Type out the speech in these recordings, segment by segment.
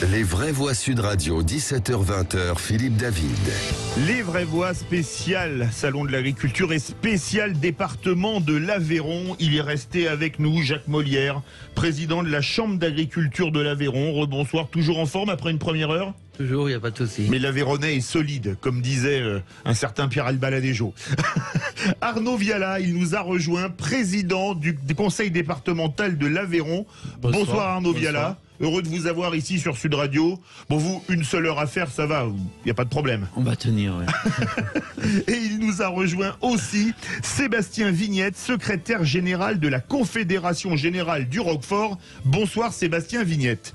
Les vraies voix Sud Radio, 17h-20h, Philippe David. Les vraies voix spéciales Salon de l'Agriculture et spécial département de l'Aveyron. Il est resté avec nous, Jacques Molière, président de la Chambre d'Agriculture de l'Aveyron. Rebonsoir, toujours en forme après une première heure? Toujours, il n'y a pas de souci. Mais l'Aveyronais est solide, comme disait un certain Pierre Albaladejo. Arnaud Viala, il nous a rejoint, président du conseil départemental de l'Aveyron. Bonsoir Arnaud Viala. Heureux de vous avoir ici sur Sud Radio. Bon, vous, une seule heure à faire, ça va, il n'y a pas de problème. On va tenir, oui. Et il nous a rejoint aussi Sébastien Vignette, secrétaire général de la Confédération Générale du Roquefort. Bonsoir Sébastien Vignette.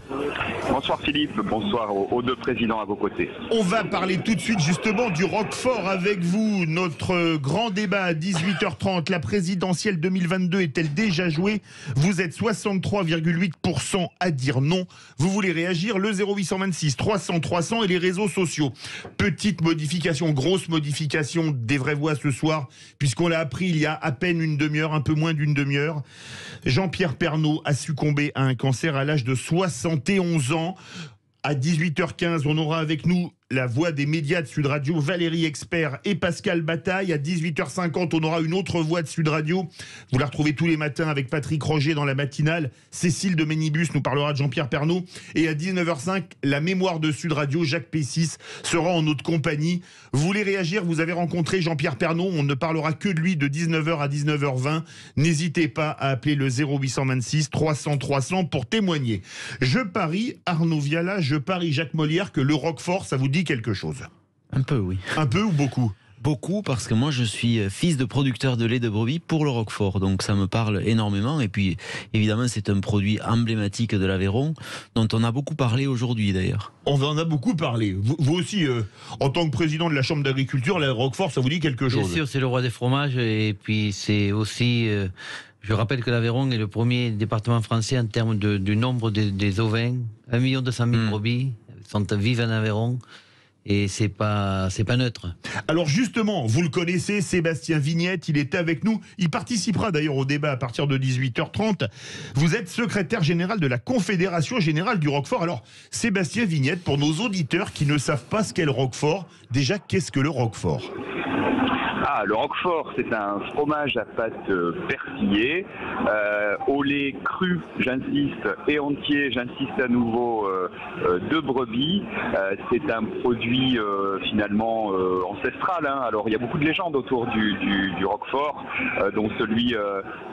Bonsoir Philippe, bonsoir aux deux présidents à vos côtés. On va parler tout de suite justement du Roquefort avec vous. Notre grand débat à 18h30, la présidentielle 2022 est-elle déjà jouée? Vous êtes 63,8% à dire non. Vous voulez réagir? Le 0826 300 300 et les réseaux sociaux. Petite modification, grosse modification des vraies voix ce soir, puisqu'on l'a appris il y a à peine une demi-heure, un peu moins d'une demi-heure. Jean-Pierre Pernaut a succombé à un cancer à l'âge de 71 ans. À 18h15, on aura avec nous la voix des médias de Sud Radio, Valérie Expert et Pascal Bataille. À 18h50, on aura une autre voix de Sud Radio. Vous la retrouvez tous les matins avec Patrick Roger dans la matinale. Cécile de Ménibus nous parlera de Jean-Pierre Pernaut. Et à 19h05, la mémoire de Sud Radio, Jacques Pessis, sera en notre compagnie. Vous voulez réagir? Vous avez rencontré Jean-Pierre Pernaut. On ne parlera que de lui de 19h à 19h20. N'hésitez pas à appeler le 0826 300 300 pour témoigner. Je parie, Arnaud Viala, je parie Jacques Molière que le Roquefort, ça vous dit quelque chose? Un peu, oui. Un peu ou beaucoup? Beaucoup, parce que moi je suis fils de producteur de lait de brebis pour le Roquefort, donc ça me parle énormément. Et puis évidemment c'est un produit emblématique de l'Aveyron dont on a beaucoup parlé aujourd'hui d'ailleurs. On en a beaucoup parlé. Vous aussi, en tant que président de la Chambre d'Agriculture, le Roquefort, ça vous dit quelque chose? Bien sûr, c'est le roi des fromages, et puis c'est aussi... je rappelle que l'Aveyron est le premier département français en termes du nombre des ovins. 1 200 000 brebis vivent en Aveyron. Et c'est pas neutre. Alors justement, vous le connaissez, Sébastien Vignette, il est avec nous. Il participera d'ailleurs au débat à partir de 18h30. Vous êtes secrétaire général de la Confédération Générale du Roquefort. Alors, Sébastien Vignette, pour nos auditeurs qui ne savent pas ce qu'est le Roquefort, déjà, qu'est-ce que le Roquefort ? Le Roquefort, c'est un fromage à pâte persillée, au lait cru, j'insiste, et entier, j'insiste à nouveau, de brebis. C'est un produit finalement ancestral. Alors il y a beaucoup de légendes autour du Roquefort, dont celui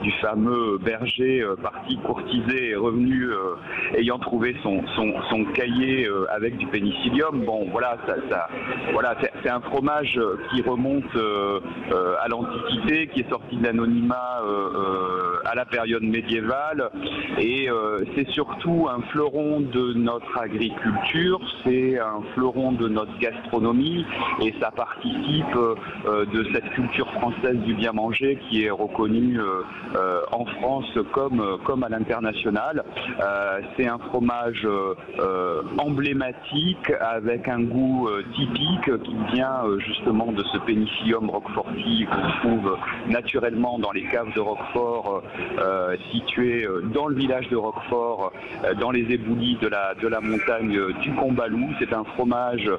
du fameux berger parti courtiser et revenu ayant trouvé son cahier avec du pénicillium. Bon, voilà, c'est un fromage qui remonte à l'Antiquité, qui est sorti de l'anonymat à la période médiévale, et c'est surtout un fleuron de notre agriculture, c'est un fleuron de notre gastronomie, et ça participe de cette culture française du bien manger qui est reconnue en France comme à l'international. C'est un fromage emblématique avec un goût typique qui vient justement de ce pénicillium roqueforti qu'on trouve naturellement dans les caves de Roquefort situées dans le village de Roquefort, dans les éboulis de la montagne du Combalou. C'est un fromage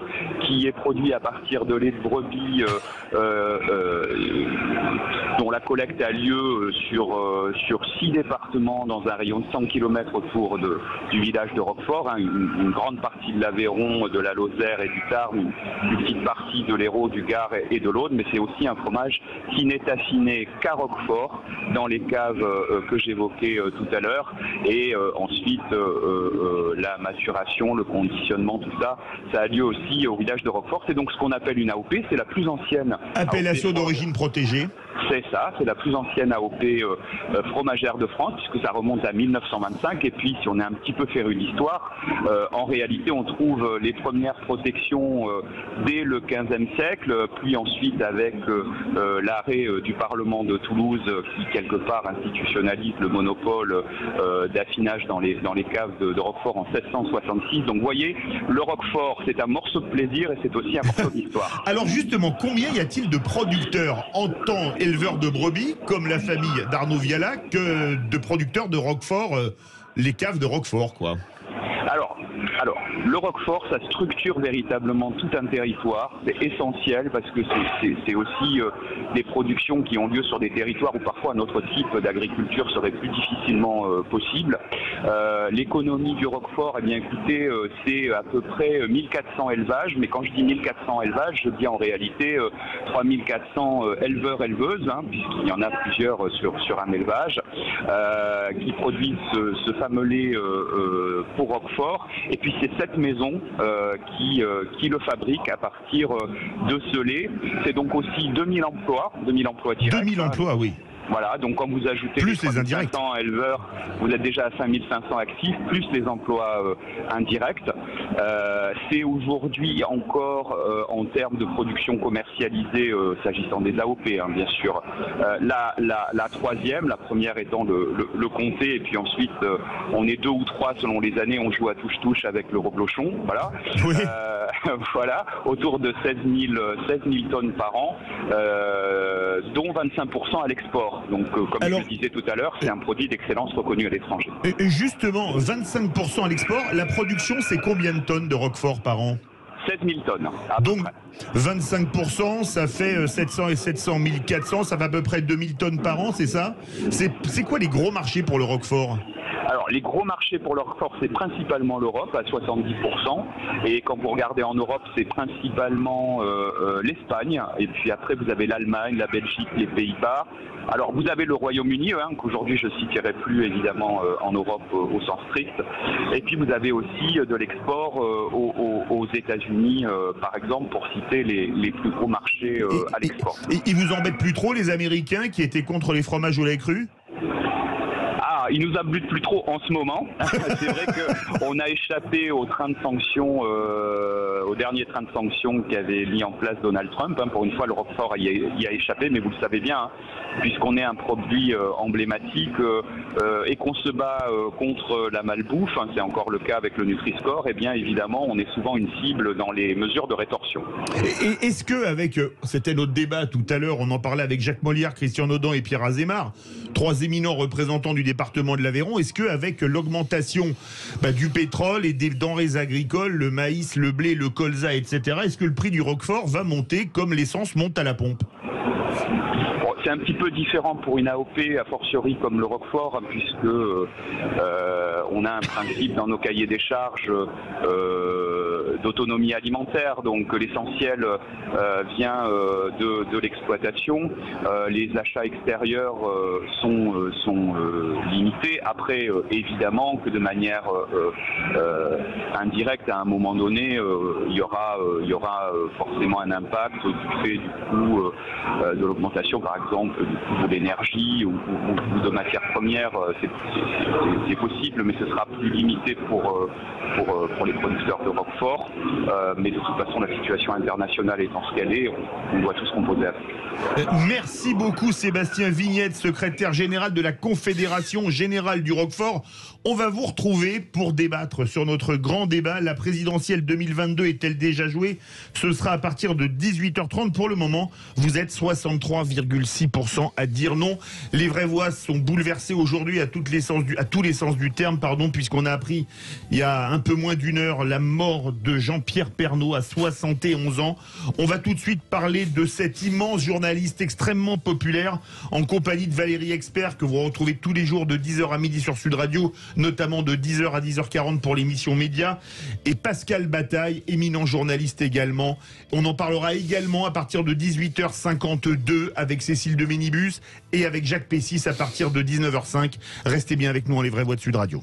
qui est produit à partir de lait de brebis dont la collecte a lieu sur 6 départements dans un rayon de 100 km autour du village de Roquefort, une grande partie de l'Aveyron, de la Lozère et du Tarn, une petite partie de l'Hérault, du Gard et de l'Aude, mais c'est aussi un fromage qui n'est affiné qu'à Roquefort, dans les caves que j'évoquais tout à l'heure, et ensuite la maturation, le conditionnement, tout ça, ça a lieu aussi au village de Roquefort. C'est donc ce qu'on appelle une AOP, c'est la plus ancienne appellation d'origine protégée. C'est ça, c'est la plus ancienne AOP fromagère de France, puisque ça remonte à 1925. Et puis, si on est un petit peu féru d'histoire, en réalité, on trouve les premières protections dès le XVe siècle, puis ensuite avec l'arrêt du Parlement de Toulouse, qui quelque part institutionnalise le monopole d'affinage dans les caves de Roquefort en 1666. Donc, vous voyez, le Roquefort, c'est un morceau de plaisir et c'est aussi un morceau d'histoire. Alors justement, combien y a-t-il de producteurs en tant éleveurs de brebis, comme la famille d'Arnaud Viala, que de producteurs de Roquefort, les caves de Roquefort, quoi? Alors, Alors, le Roquefort, ça structure véritablement tout un territoire. C'est essentiel parce que c'est aussi des productions qui ont lieu sur des territoires où parfois notre type d'agriculture serait plus difficilement possible. L'économie du Roquefort, eh bien écoutez, c'est à peu près 1400 élevages, mais quand je dis 1400 élevages, je dis en réalité 3400 éleveurs-éleveuses, hein, puisqu'il y en a plusieurs sur un élevage, qui produisent ce fameux lait pour Roquefort. Et puis c'est cette maison qui le fabrique à partir de ce lait. C'est donc aussi 2000 emplois directs. 2000 emplois, oui. Voilà, donc quand vous ajoutez plus les indirects 500 éleveurs, vous êtes déjà à 5500 actifs, plus les emplois indirects. C'est aujourd'hui encore, en termes de production commercialisée, s'agissant des AOP, hein, bien sûr, la troisième, la première étant le comté, et puis ensuite on est 2 ou 3 selon les années, on joue à touche-touche avec le reblochon, voilà. Oui. Voilà, autour de 16 000 tonnes par an, dont 25% à l'export. Donc, comme je le disais tout à l'heure, c'est un produit d'excellence reconnu à l'étranger. Et justement, 25% à l'export, la production, c'est combien de tonnes de Roquefort par an ? 16 000 tonnes. Donc, 25%, ça fait 700 et 700, 1400, ça fait à peu près 2000 tonnes par an, c'est ça ? C'est quoi les gros marchés pour le Roquefort ? Alors, les gros marchés pour le Roquefort, c'est principalement l'Europe, à 70%. Et quand vous regardez en Europe, c'est principalement l'Espagne. Et puis après, vous avez l'Allemagne, la Belgique, les Pays-Bas. Alors, vous avez le Royaume-Uni, hein, qu'aujourd'hui je ne citerai plus, évidemment, en Europe au sens strict. Et puis, vous avez aussi de l'export aux États-Unis, par exemple, pour citer les plus gros marchés à l'export. Et ils vous embêtent plus trop, les Américains, qui étaient contre les fromages au lait cru ? Il nous abute plus trop en ce moment. C'est vrai qu'on a échappé au train de sanctions, au dernier train de sanctions qu'avait mis en place Donald Trump. Pour une fois, le Roquefort y a échappé, mais vous le savez bien, hein, puisqu'on est un produit emblématique et qu'on se bat contre la malbouffe, hein, c'est encore le cas avec le Nutri-Score, et bien évidemment, on est souvent une cible dans les mesures de rétorsion. Et est-ce que, c'était notre débat tout à l'heure, on en parlait avec Jacques Molière, Christian Naudan et Pierre Azémar, 3 éminents représentants du département de l'Aveyron, est-ce qu'avec l'augmentation du pétrole et des denrées agricoles, le maïs, le blé, le colza, etc., est-ce que le prix du Roquefort va monter comme l'essence monte à la pompe ? C'est un petit peu différent pour une AOP, a fortiori comme le Roquefort, puisque on a un principe dans nos cahiers des charges d'autonomie alimentaire, donc l'essentiel vient de l'exploitation. Les achats extérieurs sont limités. Après, évidemment que de manière indirecte, à un moment donné, il y aura forcément un impact du fait du coût de l'augmentation, par exemple, du coût de l'énergie ou de matières premières. C'est possible, mais ce sera plus limité pour les producteurs de Roquefort. Mais de toute façon, la situation internationale étant ce qu'elle est, on doit tous composer avec. Merci beaucoup Sébastien Vignette, secrétaire général de la Confédération Générale du Roquefort. On va vous retrouver pour débattre sur notre grand débat. La présidentielle 2022 est-elle déjà jouée? Ce sera à partir de 18h30. Pour le moment, vous êtes 63,6% à dire non. Les vraies voix sont bouleversées aujourd'hui à tous les sens du terme, puisqu'on a appris il y a un peu moins d'une heure la mort de Jean-Pierre Pernaut à 71 ans. On va tout de suite parler de cet immense journaliste extrêmement populaire en compagnie de Valérie Expert que vous retrouvez tous les jours de 10h à midi sur Sud Radio, notamment de 10h à 10h40 pour l'émission Média, et Pascal Bataille, éminent journaliste également. On en parlera également à partir de 18h52 avec Cécile de Ménibus et avec Jacques Pessis à partir de 19h05. Restez bien avec nous, les vraies voix de Sud Radio.